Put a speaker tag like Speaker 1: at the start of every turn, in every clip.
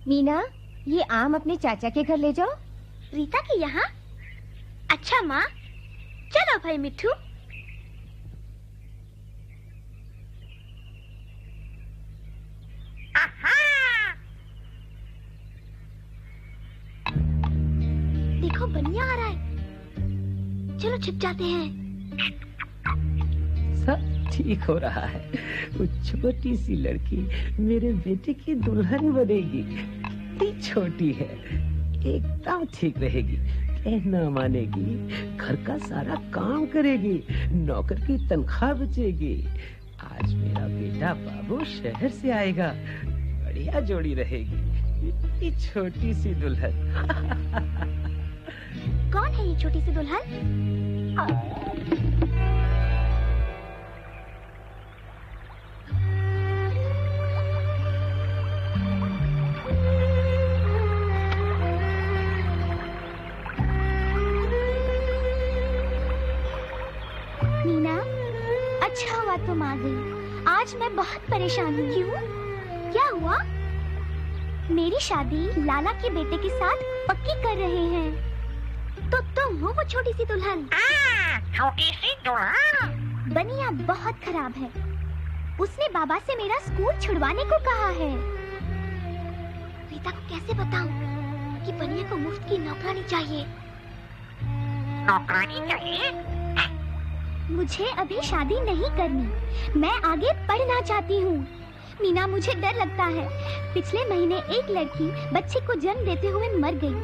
Speaker 1: मीना, ये आम अपने चाचा के घर ले जाओ।
Speaker 2: रीता के यहाँ? अच्छा माँ, चलो भाई मिट्ठू। देखो बनिया आ रहा है, चलो छिप जाते हैं।
Speaker 3: सब ठीक हो रहा है। वो छोटी सी लड़की मेरे बेटे की दुल्हन बनेगी। इतनी छोटी है, एकदम ठीक रहेगी, कहना मानेगी, घर का सारा काम करेगी, नौकर की तनख्वाह बचेगी। आज मेरा बेटा बाबू शहर से आएगा, बढ़िया जोड़ी रहेगी। इतनी छोटी सी दुल्हन।
Speaker 2: कौन है ये छोटी सी दुल्हन? मीना, अच्छा हुआ तुम आ गई। आज मैं बहुत परेशान हूँ। क्यों? क्या हुआ? मेरी शादी लाला के बेटे के साथ पक्की कर रहे हैं। तो तुम हो वो छोटी सी दुल्हन?
Speaker 4: छोटी सी दुल्हन?
Speaker 2: बनिया बहुत खराब है। उसने बाबा से मेरा स्कूल छुड़वाने को कहा है। रीता को कैसे बताऊं कि बनिया को मुफ्त की नौकरानी चाहिए?
Speaker 4: नौकरानी चाहिए?
Speaker 2: मुझे अभी शादी नहीं करनी, मैं आगे पढ़ना चाहती हूँ। मीना, मुझे डर लगता है। पिछले महीने एक लड़की बच्चे को जन्म देते हुए मर गई।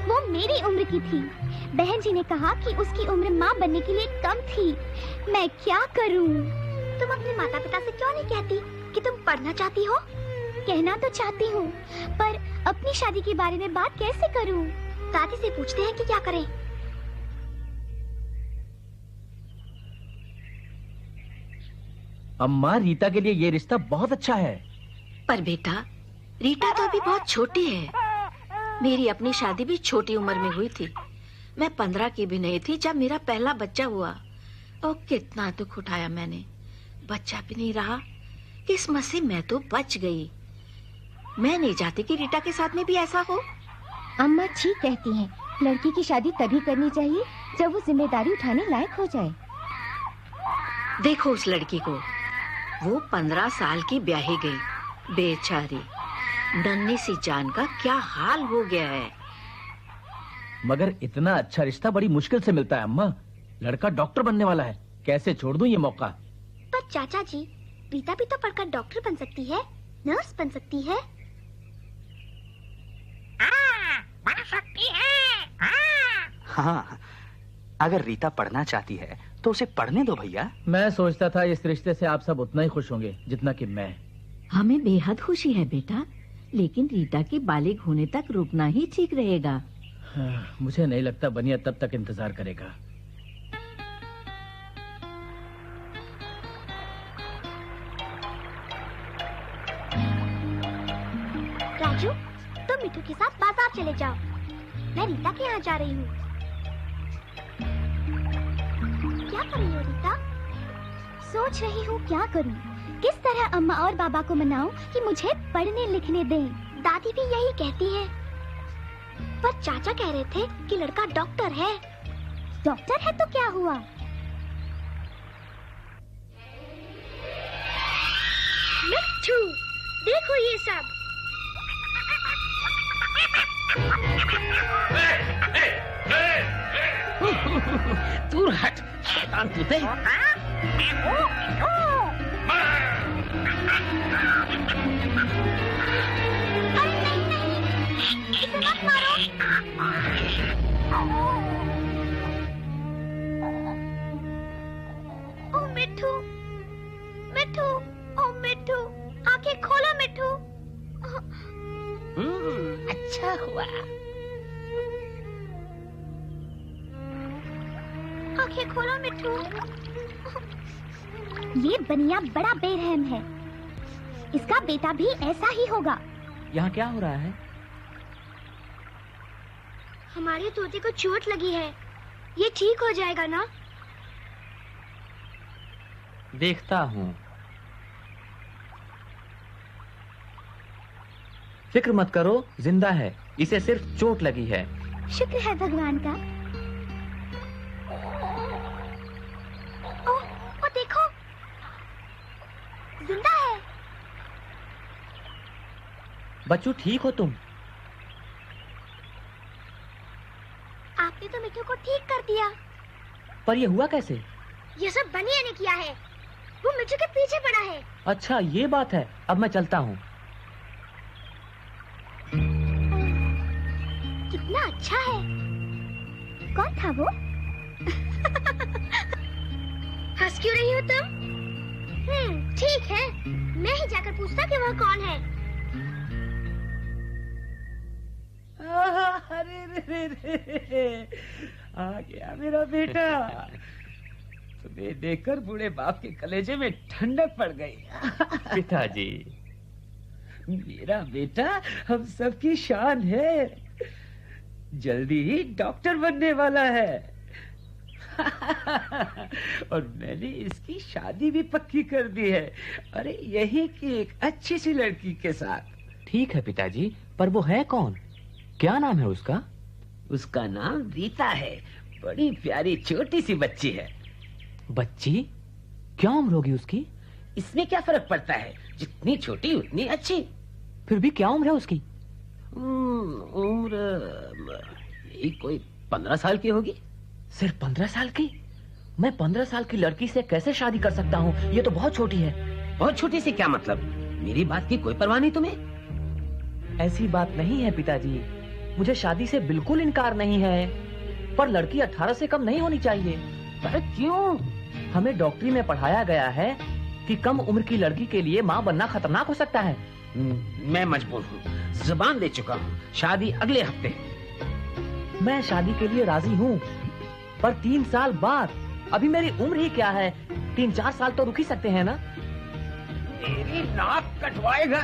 Speaker 2: वो मेरी उम्र की थी। बहन जी ने कहा कि उसकी उम्र माँ बनने के लिए कम थी। मैं क्या करूँ? तुम अपने माता पिता से क्यों नहीं कहती कि तुम पढ़ना चाहती हो? कहना तो चाहती हूँ, पर अपनी शादी के बारे में बात कैसे करूँ? दादी से पूछते हैं कि क्या करें।
Speaker 3: अम्मा, रीता के लिए ये रिश्ता बहुत अच्छा है।
Speaker 5: पर बेटा, रीता तो अभी बहुत छोटी है। मेरी अपनी शादी भी छोटी उम्र में हुई थी। मैं 15 की भी नहीं थी जब मेरा पहला बच्चा हुआ। और कितना दुख उठाया मैंने। बच्चा भी नहीं रहा, किस्मत से मैं तो बच गई। मैं नहीं चाहती कि रीता के साथ में भी ऐसा हो।
Speaker 1: अम्मा ठीक कहती हैं, लड़की की शादी तभी करनी चाहिए जब वो जिम्मेदारी उठाने लायक हो जाए।
Speaker 5: देखो उस लड़की को, वो 15 साल की ब्याही गई, बेचारी। नन्ही सी जान का क्या हाल हो गया है।
Speaker 3: मगर इतना अच्छा रिश्ता बड़ी मुश्किल से मिलता है अम्मा। लड़का डॉक्टर बनने वाला है, कैसे छोड़ दूं ये मौका?
Speaker 2: पर चाचा जी, रीता भी तो पढ़कर डॉक्टर बन सकती है, नर्स बन सकती है।
Speaker 4: बन सकती है।
Speaker 6: हाँ, अगर रीता पढ़ना चाहती है तो उसे पढ़ने दो भैया।
Speaker 3: मैं सोचता था इस रिश्ते से आप सब उतना ही खुश होंगे जितना कि मैं।
Speaker 5: हमें बेहद खुशी है बेटा, लेकिन रीता के बालिग होने तक रुकना ही ठीक रहेगा।
Speaker 3: हाँ, मुझे नहीं लगता बनिया तब तक इंतजार करेगा।
Speaker 2: राजू, तुम मिठू के साथ बाजार चले जाओ। मैं रीता के यहाँ जा रही हूँ। क्या कर रही हो रीता? सोच रही हूँ क्या करूँ, किस तरह अम्मा और बाबा को मनाऊं कि मुझे पढ़ने लिखने दें। दादी भी यही कहती है, पर चाचा कह रहे थे कि लड़का डॉक्टर है। डॉक्टर है तो क्या हुआ? मिठू, देखो ये सब।
Speaker 3: दूर हट, शैतान तूते।
Speaker 2: अरे नहीं नहीं, इसे मत मारो। ओ मिठू, मिठू, ओ मिठू, आंखें खोलो मिठू।
Speaker 3: अच्छा हुआ।
Speaker 2: आंखें खोलो मिठू। ये बनिया बड़ा बेरहम है। इसका बेटा भी ऐसा ही होगा।
Speaker 3: यहाँ क्या हो रहा है?
Speaker 2: हमारे तोते को चोट लगी है, ये ठीक हो जाएगा ना?
Speaker 6: देखता हूँ।
Speaker 7: फिक्र मत करो, जिंदा है, इसे सिर्फ चोट लगी है।
Speaker 2: शुक्र है भगवान का। ओ देखो, जिंदा है।
Speaker 7: बच्चू ठीक हो तुम?
Speaker 2: आपने तो मिठू को ठीक कर दिया।
Speaker 7: पर ये हुआ कैसे?
Speaker 2: ये सब बनिया ने किया है। वो मिठू के पीछे पड़ा है।
Speaker 7: अच्छा ये बात है, अब मैं चलता हूँ।
Speaker 2: कितना अच्छा है। कौन था वो? हंस क्यों रही हो तुम? ठीक है, मैं ही जाकर पूछता कि वह कौन है।
Speaker 3: अरे रे रे, आ गया मेरा बेटा। तुम्हें देखकर बूढ़े बाप के कलेजे में ठंडक पड़ गई।
Speaker 7: पिताजी,
Speaker 3: मेरा बेटा हम सबकी शान है, जल्दी ही डॉक्टर बनने वाला है। और मैंने इसकी शादी भी पक्की कर दी है। अरे यही कि एक अच्छी सी लड़की के साथ।
Speaker 7: ठीक है पिताजी, पर वो है कौन? क्या नाम है उसका?
Speaker 3: उसका नाम रीता है। बड़ी प्यारी छोटी सी बच्ची है।
Speaker 7: बच्ची? क्या उम्र होगी उसकी?
Speaker 3: इसमें क्या फर्क पड़ता है, जितनी छोटी उतनी अच्छी।
Speaker 7: फिर भी क्या उम्र है उसकी?
Speaker 3: उम्र यही कोई 15 साल की होगी।
Speaker 7: सिर्फ 15 साल की? मैं 15 साल की लड़की से कैसे शादी कर सकता हूँ? ये तो बहुत छोटी है।
Speaker 3: बहुत छोटी से क्या मतलब? मेरी बात की कोई परवाह नहीं तुम्हें?
Speaker 7: ऐसी बात नहीं है पिताजी, मुझे शादी से बिल्कुल इनकार नहीं है, पर लड़की 18 से कम नहीं होनी चाहिए।
Speaker 3: पर क्यों?
Speaker 7: हमें डॉक्टरी में पढ़ाया गया है कि कम उम्र की लड़की के लिए माँ बनना खतरनाक हो सकता है।
Speaker 3: मैं मजबूर हूँ, जुबान दे चुका हूँ, शादी अगले हफ्ते।
Speaker 7: मैं शादी के लिए राजी हूँ, पर 3 साल बाद। अभी मेरी उम्र ही क्या है, 3-4 साल तो रुक ही सकते हैं ना?
Speaker 3: मेरी नाक कटवाएगा।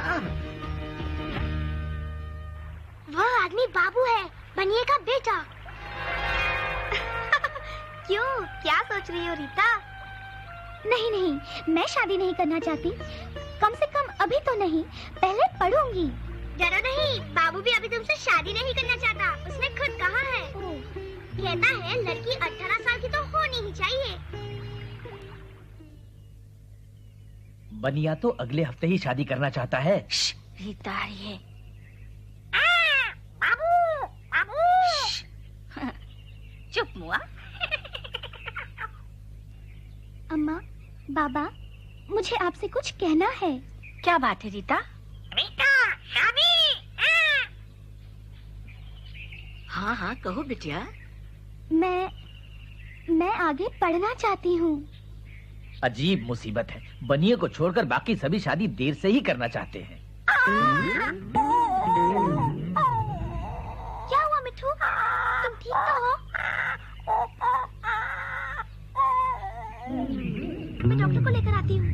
Speaker 2: वह आदमी बाबू है, बनिए का बेटा। क्यों, क्या सोच रही हो रीता? नहीं नहीं, मैं शादी नहीं करना चाहती। कम से कम अभी तो नहीं, पहले पढ़ूंगी। डरो नहीं, बाबू भी अभी तुमसे शादी नहीं करना चाहता। उसने खुद कहा है। कहता है लड़की 18 साल की तो होनी ही चाहिए।
Speaker 8: बनिया तो अगले हफ्ते ही शादी करना चाहता है।
Speaker 5: रीता आ रही है।
Speaker 4: बाबू, बाबू।
Speaker 5: चुप मुआ।
Speaker 2: अम्मा, बाबा, मुझे आपसे कुछ कहना है।
Speaker 5: क्या बात है रीता?
Speaker 4: रीता, शादी।
Speaker 5: हाँ हाँ कहो बिटिया।
Speaker 2: मैं आगे पढ़ना चाहती हूँ।
Speaker 8: अजीब मुसीबत है, बनिए को छोड़कर बाकी सभी शादी देर से ही करना चाहते हैं।
Speaker 2: क्या हुआ मिठू? तुम ठीक तो हो? मैं डॉक्टर को लेकर आती हूँ।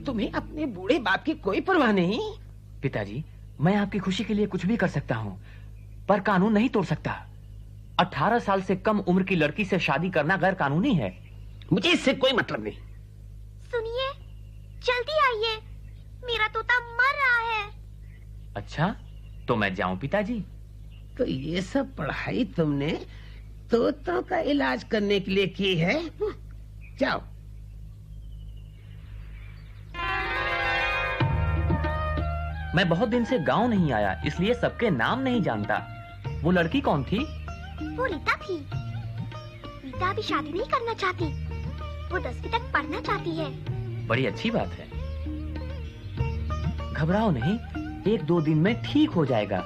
Speaker 3: तुम्हें अपने बूढ़े बाप की कोई परवाह नहीं?
Speaker 7: पिताजी, मैं आपकी खुशी के लिए कुछ भी कर सकता हूँ, पर कानून नहीं तोड़ सकता। 18 साल से कम उम्र की लड़की से शादी करना गैर कानूनी है।
Speaker 3: मुझे इससे कोई मतलब नहीं।
Speaker 2: सुनिए, जल्दी आइए, मेरा तोता मर रहा है।
Speaker 7: अच्छा, तो मैं जाऊं पिताजी?
Speaker 3: तो ये सब पढ़ाई तुमने तोतों का इलाज करने के लिए की है? जाओ।
Speaker 7: मैं बहुत दिन से गांव नहीं आया, इसलिए सबके नाम नहीं जानता। वो लड़की कौन थी?
Speaker 2: वो रीता थी। रीता अभी शादी नहीं करना चाहती, वो 10वीं तक पढ़ना चाहती है।
Speaker 7: बड़ी अच्छी बात है। घबराओ नहीं, 1-2 दिन में ठीक हो जाएगा।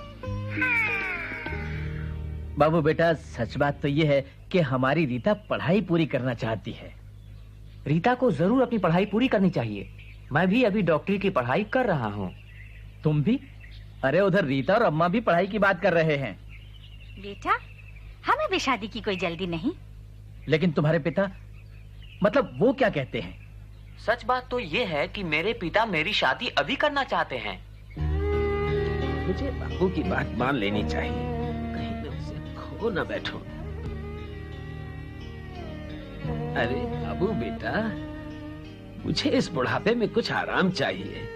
Speaker 8: बाबू बेटा, सच बात तो ये है कि हमारी रीता पढ़ाई पूरी करना चाहती है।
Speaker 7: रीता को जरूर अपनी पढ़ाई पूरी करनी चाहिए। मैं भी अभी डॉक्टरी की पढ़ाई कर रहा हूँ।
Speaker 8: तुम भी? अरे उधर रीता और अम्मा भी पढ़ाई की बात कर रहे हैं।
Speaker 5: बेटा, हमें भी शादी की कोई जल्दी नहीं।
Speaker 8: लेकिन तुम्हारे पिता, मतलब वो क्या कहते हैं?
Speaker 7: सच बात तो ये है कि मेरे पिता मेरी शादी अभी करना चाहते हैं।
Speaker 3: मुझे बाबू की बात मान लेनी चाहिए, कहीं मैं उसे खो न बैठूं। अरे बाबू बेटा, मुझे इस बुढ़ापे में कुछ आराम चाहिए।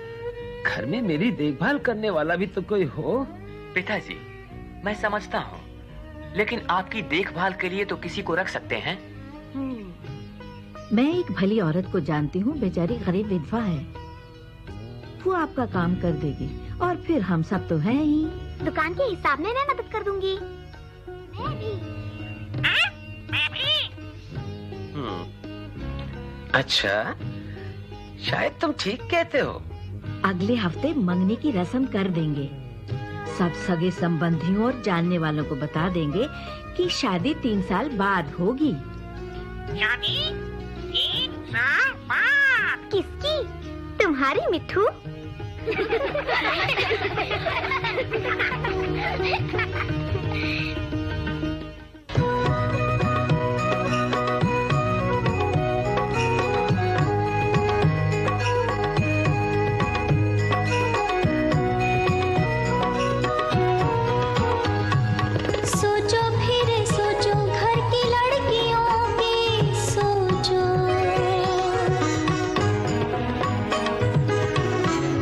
Speaker 3: घर में मेरी देखभाल करने वाला भी तो कोई हो।
Speaker 7: पिताजी, मैं समझता हूँ, लेकिन आपकी देखभाल के लिए तो किसी को रख सकते हैं।
Speaker 5: मैं एक भली औरत को जानती हूँ, बेचारी गरीब विधवा है। वो आपका काम कर देगी और फिर हम सब तो हैं ही।
Speaker 2: दुकान के हिसाब में मैं मदद कर दूंगी।
Speaker 4: मैं भी।
Speaker 3: अच्छा, शायद तुम ठीक कहते हो।
Speaker 5: अगले हफ्ते मंगनी की रस्म कर देंगे। सब सगे संबंधियों और जानने वालों को बता देंगे कि शादी 3 साल बाद होगी।
Speaker 4: शादी 3 साल बाद।
Speaker 2: किसकी? तुम्हारी मिट्ठू।
Speaker 9: सोचो फिर सोचो घर की लड़कियों की सोचो,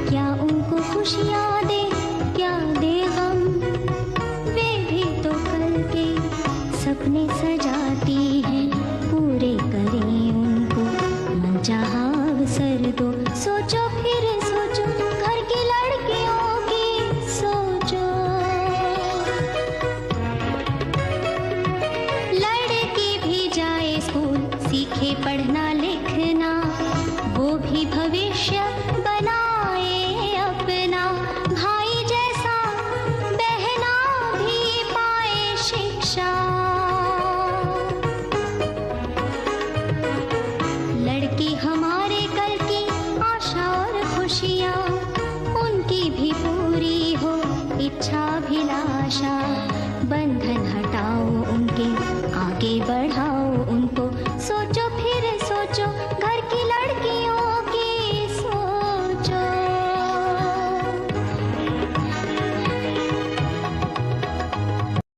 Speaker 9: क्या उनको खुशियाँ दे क्या दे गम, वे भी तो कल के सपने सजाती हैं, पूरे करें उनको मनचाहा अवसर दो। सोचो फिर सोचो घर की लड़कियों की सोचो, लड़की भी जाए स्कूल, सीखे पढ़ना लिखना, वो भी भविष्य बनाए अपना, भाई जैसा बहना भी पाए शिक्षा। लड़की हमारे कल की आशा और खुशियाँ, उनकी भी पूरी हो इच्छाभिलाषा। बंधन हटाओ उनके, आगे बढ़ाओ उनको, सोचो फिर सोचो